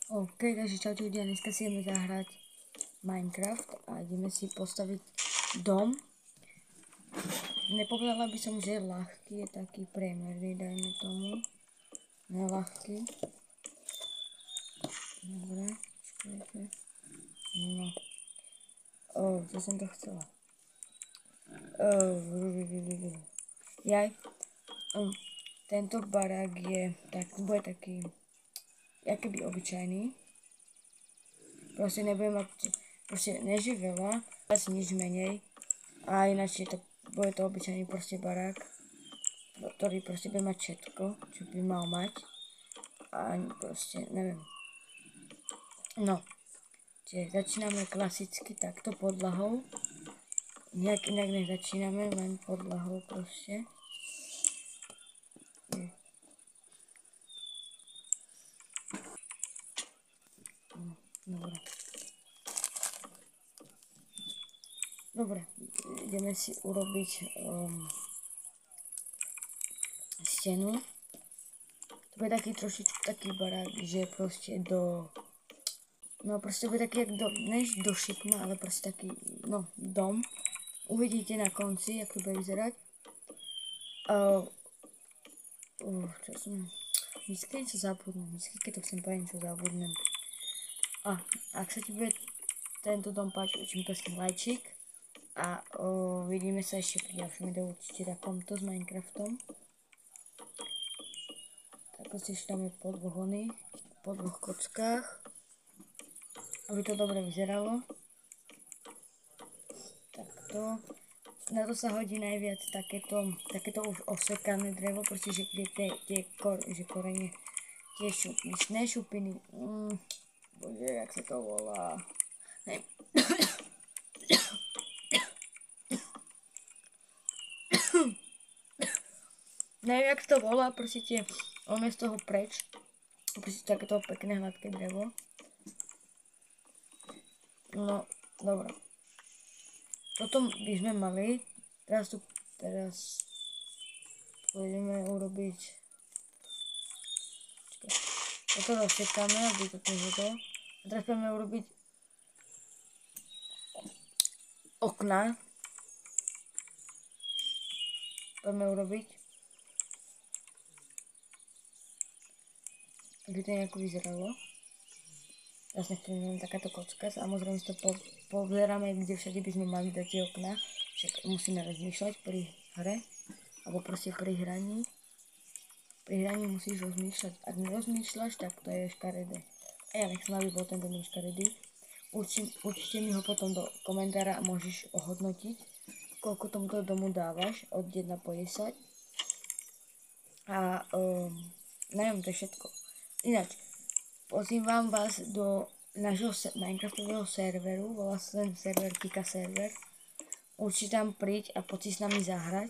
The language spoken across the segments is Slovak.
OK, takže čaute ľudia, dneska si ideme zahrať Minecraft a ideme si postaviť dom. Nepovedala by som, že je ľahký, je taký priemerný, dajme tomu. Neľahký. Dobre, počkajte. No. Co som to chcela? Jaj. Tento barák je, bude taký, akýby obyčajný. Proste nebudem mať, proste neži veľa, asi nič menej. A ináč bude to obyčajný proste barák, ktorý proste bude mať všetko, čo by mal mať. A proste, neviem. No, čiže začíname klasicky takto podlahou. Nejak inak nezačíname, len podlahou proste. Dobre. Dobre, ideme si urobiť stenu. To bude taký trošičku taký barák, že proste no proste bude taký, než do šikma, ale proste taký, no, dom. Uvidíte na konci, jak to bude vyzerať. Čo som... Vždycky niečo zabudnem, vždycky keď to chcem povedať, niečo zabudnem. A ak sa ti bude tento dom páčiť, učím prosím lajčík. A vidíme sa ešte pri ďalšom videu určite takomto s Minecraftom. Tak si dáme po dvoch kockách, aby to dobre vyzeralo. Takto. Na to sa hodí najviac takéto už osekané drevo, pretože tie korene, tie šupiny, bože, jak sa to volá. Neviem, jak to volá, proste on je z toho preč. Proste takéto pekné hladké drevo. No, dobro. Potom by sme mali, teraz pôjdeme urobiť, toto rozsekáme, aby to nehodol. A teraz pôjdeme urobiť okna. Aby to nejako vyzeralo. Teraz nechcem len takáto kocka, samozrejme si to pozeráme, kde všade by sme mali dať tie okna. Však musíme rozmýšľať pri hre, alebo proste pri hraní. Pri hraní musíš rozmýšľať. Ak nerozmýšľaš, tak to je škaredé. A ja nechcem, aby bol ten dom škaredý. Určite mi ho potom do komentára a môžeš ohodnotiť, koľko tomuto domu dávaš od 1 po 10. A neviem, to je všetko. Ináč, pozývam vás do nášho Minecraftového serveru, volá sa ten server Kika server. Určite tam príď a poď si s nami zahrať.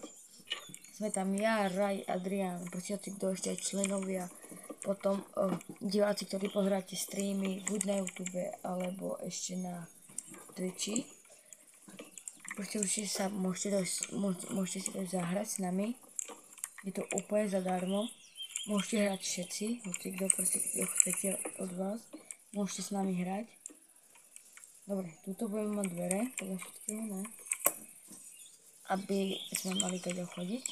Sme tam ja, Raj, Adrián, proste kto ešte aj členovia. Potom diváci, ktorí pozeráte streamy, buď na YouTube, alebo ešte na Twitchi. Proste určite sa môžete si dať zahrať s nami. Je to úplne zadarmo. Môžete hrať všetci, kto chcete od vás. Môžete s nami hrať. Dobre, tuto budeme mať dvere, podľa všetkého, ne? Aby sme mali keď chodiť.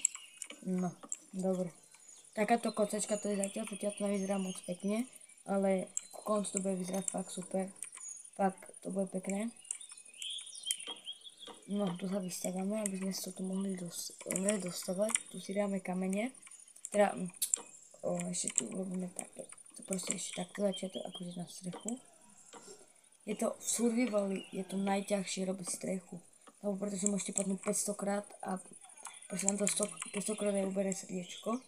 No, dobre. Takáto kocačka to je zatiaľ to nevyzerá moc pekne, ale ku koncu to bude vyzerať fakt super. Fakt to bude pekné. No, tu sa vystavame, aby sme sa tu mohli dostavať. Tu si dáme kamene. Teda, ešte tu robíme takto. To proste ešte takto začiatok, akože na strechu. Je to v survivali, je to najťažšie robiť strechu. Lebo pretože môžete padnúť 500 krát a proste vám to 500 krát aj uberie srdiečko.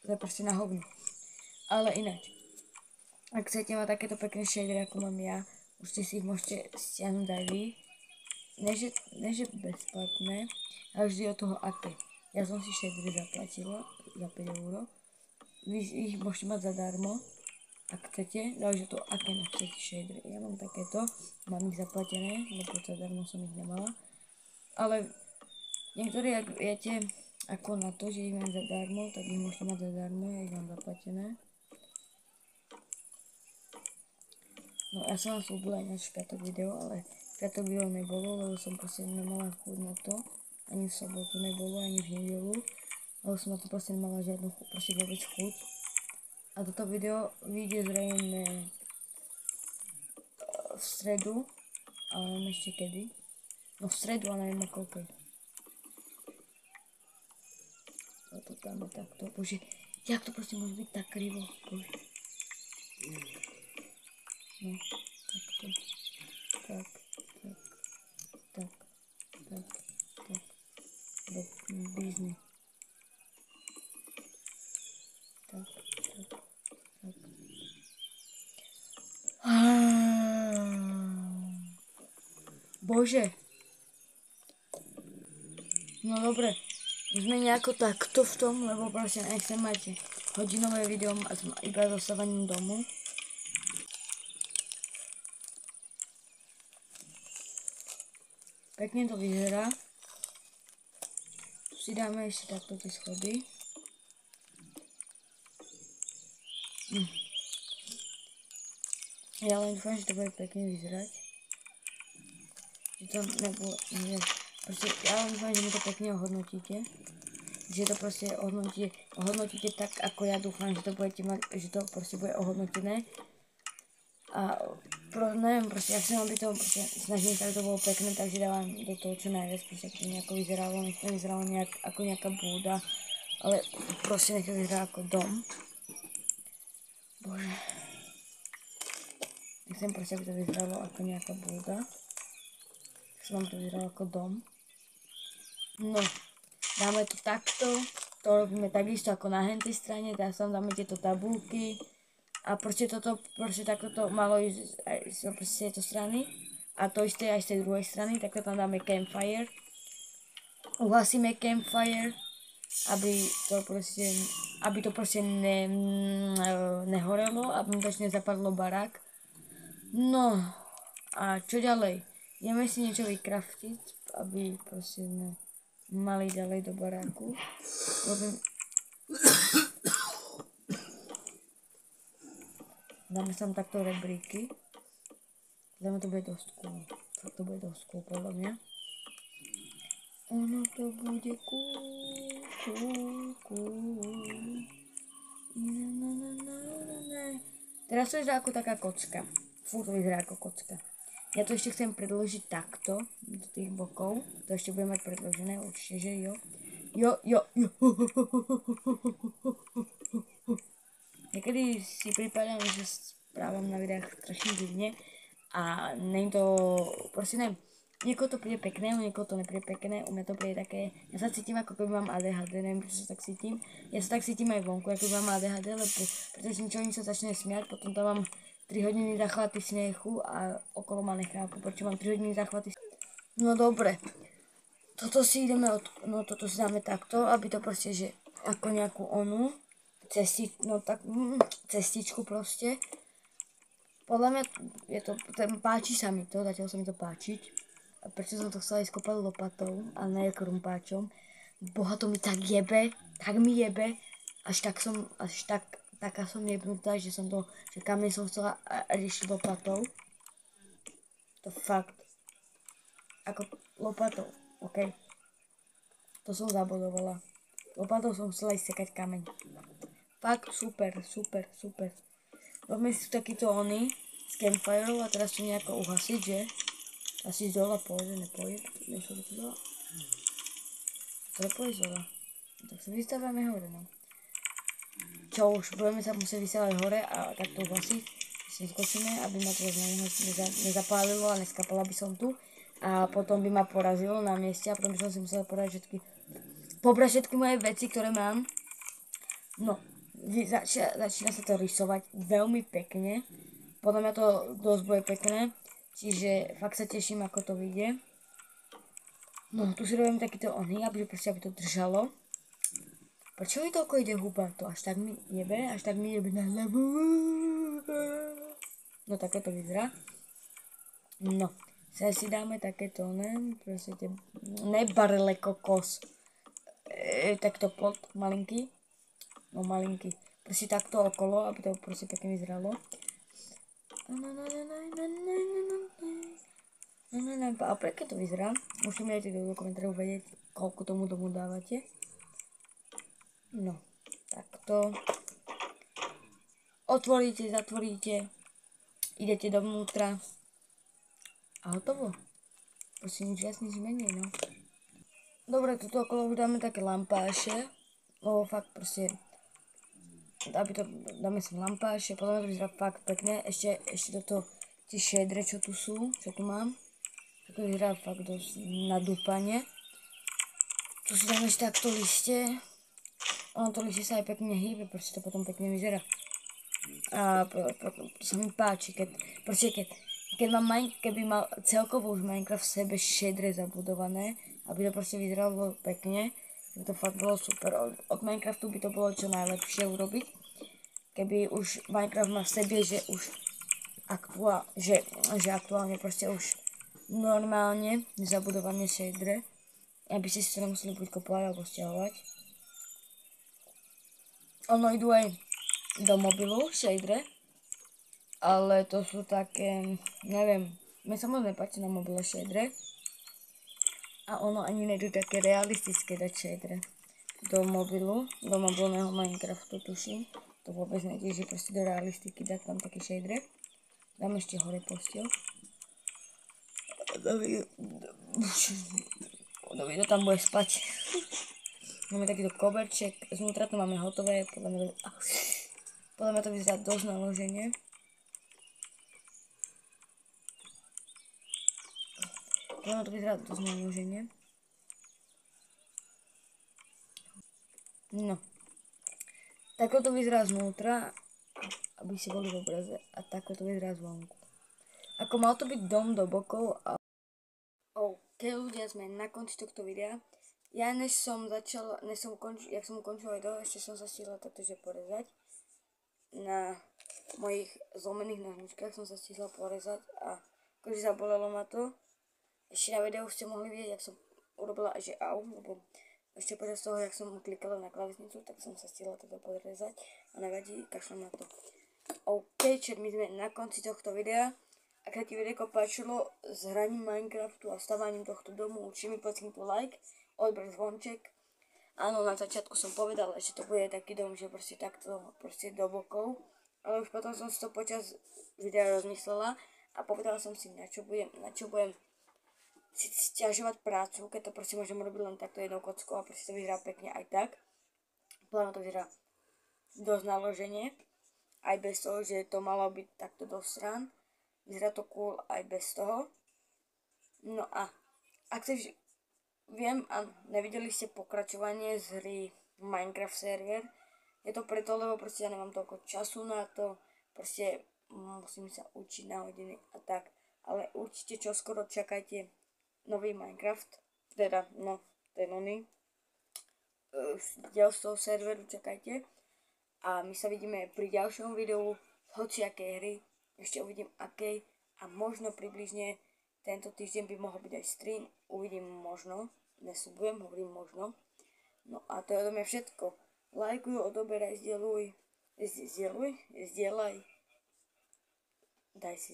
To je proste na hovno. Ale ináč, ak chcete mať takéto pekné shadery, ako mám ja, určite si ich môžete stiahnuť aj vy. Neže bezplatné, ale vždy od toho aké. Ja som si shadery zaplatila za 5 €. Vy ich môžete mať zadarmo, ak chcete, záleží to, aké chcete shadery. Ja mám takéto, mám ich zaplatené, lebo zadarmo som ich nemala. Ale niektorí, ak viete, ako na to, že ich mám zadarmo, tak ich môžete mať zadarmo, ja ich mám zaplatené. No ja som vám slúbila ináč piatok video, ale piatok video nebolo, lebo som proste nemala chuť na to. Ani v sobotu nebolo, ani v nedelu. Lebo som na to proste nemala žiadnu chuť, proste vôbec chuť. A toto video vyjde zrejme v stredu, ale neviem ešte kedy. No v stredu, ale neviem o koľkej. Toto dáme takto, bože, jak to proste môže byť tak krivo, bože. No, takto, tak, do bizny. Tak. Bože. No dobre, sme nejako takto v tom, lebo proste nechcem mať hodinové video iba so stávaním domu. Pekne to vyzerá. Tu si dáme ešte takto tie schody. Ja len dúfam, že to bude pekne vyzerať. Že to nebolo, neviem. Proste, ja len dúfam, že mi to pekne ohodnotíte. Že to proste ohodnotíte tak, ako ja dúfam, že to budete mať, že to proste bude ohodnotené. A neviem, proste, ja chcem, aby to proste, snažím sa, aby to bolo pekné, takže dávam do toho čo najviac, proste, aby to nejako vyzeralo, nech to vyzeralo ako nejaká búda, ale proste nech to vyzerá ako dom. Bože. Nechcem proste, aby to vyzeralo ako nejaká búda. Chcem, aby to vyzeralo ako dom. No, dáme to takto, to robíme takisto ako na hentej strane, teraz tam dáme tieto tabulky. A proste takto to malo ísť aj z tejto strany. A to isté aj z tej druhej strany, takto tam dáme campfire. Uhasíme campfire, aby to proste nehorelo, aby mi to nezapadlo barák. No, a čo ďalej? Ideme si niečo vykraftiť, aby proste sme mali ďalej do baráku. Dáme tam takto rebríky. Dáme to bude dosť cool. Fakt to bude dosť cool, podľa mňa. Ono to bude cool. Teraz to vyzerá ako taká kocka. Fú, to vyzerá ako kocka. Ja to ešte chcem predložiť takto, do tých bokov. To ešte budem mať predložené, určite, že jo. Jo. Niekedy si pripadám, že správam na videách strašne divne a nie to, proste neviem, niekoho to príde pekné, niekoho to nepríde pekné, u mňa to príde také, ja sa cítim ako keby mám ADHD, neviem prečo sa tak cítim, ja sa tak cítim aj vonku, ako keby mám ADHD, lebo pretože nič sa začne smiať, potom tam mám 3 hodiny záchvaty smiechu a okolo ma nechápu, prečo mám 3 hodiny záchvaty smiechu. No dobre, toto si dáme takto, aby to proste, že ako nejakú cestičku proste. Podľa mňa páči sa mi to, zatiaľ sa mi to páčiť. A prečo som to chcela ísť kopať lopatou a ne krumpáčom. Boha, to mi tak jebe, taká som jebnutá, že kameň som chcela riešiť lopatou. To fakt. Ako lopatou, okej. To som zabodovala. Lopatou som chcela ísť sekať kameň. Fakt super. Robíme si tu takýto z campfireov a teraz to nejako uhasiť, že? Asi z dola pôjde, nepôjde. Nešlo by to dola? To nepôjde z dola. Tak sa vystavujeme hore, no. Čo už, budeme sa musieť vystavať hore a takto uhasiť. Si skočíme, aby ma to nezapálilo a neskapala by som tu. A potom by ma porazilo na mieste a potom by som si musela pobrať všetky moje veci, ktoré mám. No, začína sa to rysovať veľmi pekne. Podľa mňa to dosť bude pekné. Čiže fakt sa teším, ako to vyjde. No, tu si robím takýto aby to držalo. Prečo mi toľko ide huba? To až tak mi jebe na hlavu. No, takto to vyzerá. No, sa si dáme takéto, barle kokos. Takto plot malinký. No malinký. Proste takto okolo, aby to proste pekne vyzeralo. A prečo to vyzerá? Môžete mi aj do komentárov vedieť, koľko tomu domu dávate. No, takto. Otvoríte, zatvoríte, idete dovnútra a hotovo. Proste nič viac, nič menej, no. Dobre, tuto okolo už dáme také lampáše, lebo fakt proste, dáme sem lampáše, podľa mňa to vyzerá fakt pekne, ešte toto tie šedre, čo tu sú, čo tu mám, to vyzerá fakt dosť nadúpanie. Tu si dáme ešte takto lište, ono to lište sa aj pekne hýbe, proste to potom pekne vyzerá. A to sa mi páči, keby mal celkovo už Minecraft v sebe šedre zabudované, aby to proste vyzeralo pekne, by to fakt bolo super. Od Minecraftu by to bolo čo najlepšie urobiť, keby už Minecraft má v sebe, že už aktuálne proste už normálne zabudované shadere, aby ste si to nemuseli buď kopovať alebo stiahovať. Ono idú aj do mobilu shadere, ale to sú také, neviem, mne sa moc nepáči na mobile shadere. A ono ani nejdu také realistické dať shadere do mobilného Minecraftu tuším. To vôbec nejde, že proste do realistiky dať tam také shadere. Dám ešte hore postiel. Davido tam bude spať. Máme takýto koberček, znútra to máme hotové, podľa mňa to vyzerá dosť naloženie. To vyzerá dosť naloženie. No. Takto to vyzerá znútra, aby ste boli v obraze, a takto to vyzerá zvonku. Ako mal to byť dom do bokov a... OK, ľudia, sme na konci tohto videa. Ja jak som ukončil aj to, ešte som sa stihla taktože porezať. Na mojich zlomených nožničkách som sa stihla porezať a akože zabolelo ma to. Ešte na videu ste mohli vidieť, jak som urobila že au, lebo ešte počas toho, jak som klikala na klávesnicu, tak som sa stihla teda podrezať a nevadí, kašľam na to. OK, čiže my sme na konci tohto videa. Ak sa ti videjko páčilo s hraním Minecraftu a stavaním tohto domu, určite mi podskytnite like, odber zvonček. Áno, na začiatku som povedala, že to bude taký dom, že proste takto, proste do bokov. Ale už potom som si to počas videa rozmyslela a povedala som si, na čo budem si stiažovať prácu, keď to proste môžem robiť len takto jednou kockou a proste to vyzerá pekne aj tak. Pláno to vyzerá dosť naloženie, aj bez toho, že to malo byť takto do strán. Vyzerá to cool aj bez toho. No a ak chceš, viem a nevideli ste pokračovanie z hry Minecraft server, je to preto, lebo proste ja nemám toľko času na to, proste musím sa učiť na hodiny a tak, ale určite čoskoro čakajte nový Minecraft, teda no, ten oný diel z toho serveru, čakajte. A my sa vidíme pri ďalšom videu hociakej hry, ešte uvidím akej a možno približne tento týždeň by mohol byť aj stream, uvidím možno, nesľubujem, hovorím možno. No a to je odo mňa všetko. Lajkuj, odoberaj, zdieľaj,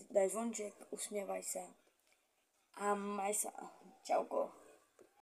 daj zvonček, usmievaj sa. A maj sa. Čauko.